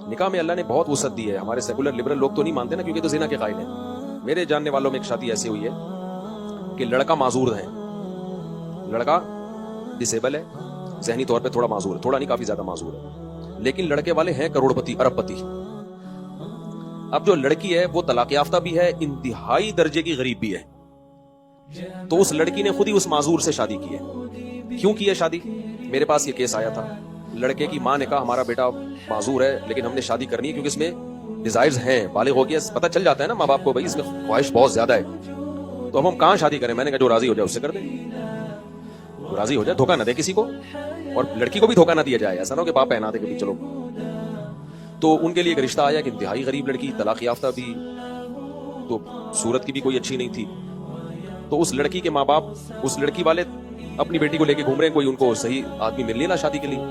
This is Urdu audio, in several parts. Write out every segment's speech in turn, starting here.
نکاح میں اللہ نے بہت وسعت دی ہے. ہمارے سیکولر لبرل لوگ تو نہیں مانتے نا, کیونکہ تو زنا کے قائل ہیں. میرے جاننے والوں میں ایک شادی ایسی ہوئی ہے کہ لڑکا معذور ہے, لڑکا ڈسیبل ہے, ذہنی طور پہ تھوڑا معذور ہے, تھوڑا نہیں کافی زیادہ معذور ہے, لیکن لڑکے والے ہیں کروڑ پتی, ارب پتی. اب جو لڑکی ہے وہ طلاق یافتہ بھی ہے, انتہائی درجے کی غریب بھی ہے. تو اس لڑکی نے خود ہی اس معذور سے شادی کی ہے. کیوں کی ہے شادی؟ میرے پاس یہ کیس آیا تھا. لڑکے کی ماں نے کہا ہمارا بیٹا معذور ہے لیکن ہم نے شادی کرنی ہے کیونکہ اس میں ڈیزائرز ہیں, بالغ ہو گیا, پتہ چل جاتا ہے نا ماں باپ کو, بھائی اس میں خواہش بہت زیادہ ہے, تو اب ہم کہاں شادی کریں؟ میں نے کہا جو راضی ہو جائے اس سے کر دیں, جو راضی ہو جائے, دھوکہ نہ دے کسی کو, اور لڑکی کو بھی دھوکہ نہ دیا جائے. ایسا نہ ہو کہ باپ پہنا دے کہ چلو. تو ان کے لیے ایک رشتہ آیا کہ انتہائی غریب لڑکی, طلاق یافتہ بھی, تو صورت کی بھی کوئی اچھی نہیں تھی. تو اس لڑکی کے ماں باپ, اس لڑکی والے اپنی بیٹی کو لے کے گھوم رہے ہیں, کوئی ان کو صحیح آدمی مل لینا شادی کے لیے.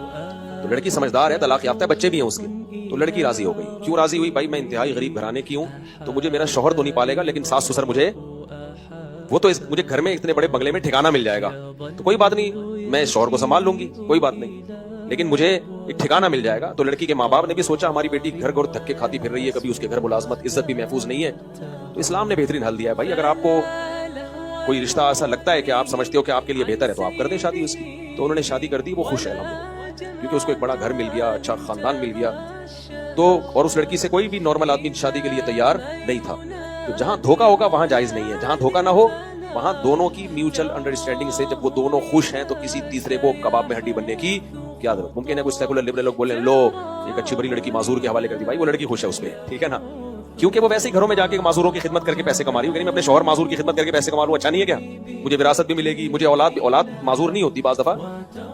تو لڑکی سمجھدار ہے, طلاق یافتہ ہے, بچے بھی ہیں اس کے, تو لڑکی راضی ہو گئی. کیوں راضی ہوئی؟ بھائی میں انتہائی غریب گھرانے کی ہوں, تو مجھے میرا شوہر تو نہیں پالے گا, لیکن ساس سسر مجھے, وہ تو مجھے گھر میں اتنے بڑے بنگلے میں ٹھکانہ مل جائے گا, تو کوئی بات نہیں, میں شوہر کو سنبھال لوں گی, کوئی بات نہیں, لیکن مجھے ایک ٹھکانہ مل جائے گا. تو لڑکی کے ماں باپ نے بھی سوچا ہماری بیٹی گھر گھر دھکے کھاتی پھر رہی ہے, کبھی اس کے گھر ملازمت, عزت بھی محفوظ نہیں ہے, تو اسلام نے بہترین حل دیا ہے. بھائی اگر آپ کو کوئی رشتہ ایسا لگتا ہے کہ آپ سمجھتے ہو کہ آپ کے لیے بہتر ہے, تو آپ کر دیں شادی اس کی. تو انہوں نے شادی کر دی, وہ خوش ہے الحمدللہ, کیونکہ اس کو ایک بڑا گھر مل گیا, اچھا خاندان مل گیا. تو اور اس لڑکی سے کوئی بھی نارمل آدمی شادی کے لیے تیار نہیں تھا. تو جہاں دھوکا ہوگا وہاں جائز نہیں ہے, جہاں دھوکا نہ ہو وہاں دونوں کی میوچل انڈرسٹینڈنگ سے, جب وہ دونوں خوش ہیں تو کسی تیسرے کو کباب میں ہڈی بننے کی کیا ضرورت. ممکن ہے کچھ سیکولر لبرل لوگ بولیں لو ایک اچھی بڑی لڑکی معذور کے حوالے کر دی, بھائی وہ لڑکی خوش ہے اس پہ, ٹھیک ہے نا, کیونکہ وہ ویسے ہی گھروں میں جا کے معذوروں کی خدمت کر کے پیسے کما رہی ہوں. میں اپنے شوہر معذور کی خدمت کر کے پیسے کما لوں, اچھا نہیں ہے کیا؟ مجھے وراثت بھی ملے گی, مجھے اولاد معذور نہیں ہوتی. بعض دفعہ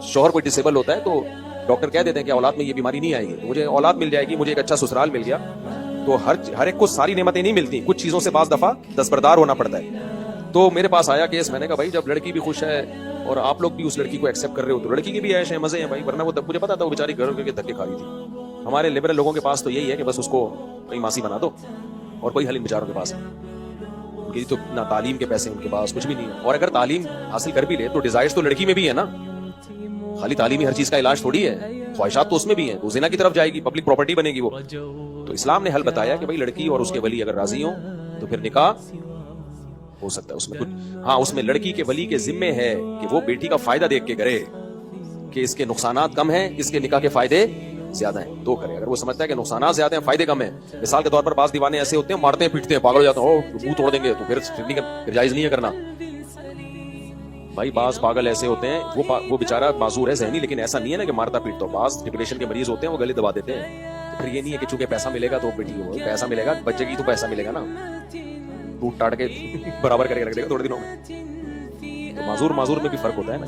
شوہر کوئی ڈسیبل ہوتا ہے تو ڈاکٹر کہہ دیتے ہیں کہ اولاد میں یہ بیماری نہیں آئے گی, مجھے اولاد مل جائے گی, مجھے ایک اچھا سسرال مل گیا. تو ہر ایک کو ساری نعمتیں نہیں ملتی, کچھ چیزوں سے بعض دفعہ دستبردار ہونا پڑتا ہے. تو میرے پاس آیا کیس, میں نے کہا بھائی جب لڑکی بھی خوش ہے اور آپ لوگ بھی اس لڑکی کو ایکسیپٹ کر رہے ہو, تو لڑکی کی بھی عیش ہے, مزے ہیں بھائی, ورنہ وہ مجھے پتا تھا وہ بیچاری گھر کے دھکے کھا رہی تھی. ہمارے لبرل لوگوں کے پاس تو یہی ہے کہ بس اس کو کہیں ماسی بنا دو, اور کوئی حل ان بیچاروں کے پاس ہے. ان کی تو نہ تعلیم کے پیسے, ان کے پاس کچھ بھی نہیں ہے, اور اگر تعلیم حاصل کر بھی لے تو ڈیزائرز تو لڑکی میں بھی ہے نا, خالی تعلیمی ہر چیز کا علاج تھوڑی ہے, خواہشات تو اس میں بھی ہیں. تو زنا کی طرف جائے گی, پبلک پراپرٹی بنے گی وہ. تو اسلام نے حل بتایا کہ بھائی لڑکی اور اس کے ولی اگر راضی ہوں تو پھر نکاح ہو سکتا ہے. اس میں کچھ, ہاں اس میں لڑکی کے ولی کے ذمے ہے کہ وہ بیٹی کا فائدہ دیکھ کے کرے کہ اس کے نقصانات کم ہیں, اس کے نکاح کے فائدے زیادہ ہیں, تو کرے. اگر وہ سمجھتا ہے کہ نقصانات زیادہ ہیں فائدے کم ہیں, مثال کے طور پر بعض دیوانے ایسے ہوتے ہیں مارتے ہیں پیٹتے ہیں, پاگل ہو جاتے ہیں, منہ توڑ دیں گے, تو پھر جائز نہیں ہے کرنا. بھائی بعض پاگل ایسے ہوتے ہیں, وہ بیچارہ معذور ہے ذہنی, لیکن ایسا نہیں ہے نا کہ مارتا پیٹتا ہو. بعض ڈپریشن کے مریض ہوتے ہیں, وہ گلے دبا دیتے ہیں. تو پھر یہ نہیں ہے کہ چونکہ پیسہ ملے گا تو بیٹی کو پیسہ ملے گا, بچے کی تو پیسہ ملے گا نا, ٹوٹ ٹاٹ کے برابر کر کے رکھ دے گا تھوڑے دنوں میں. تو معذور میں بھی فرق ہوتا ہے نا.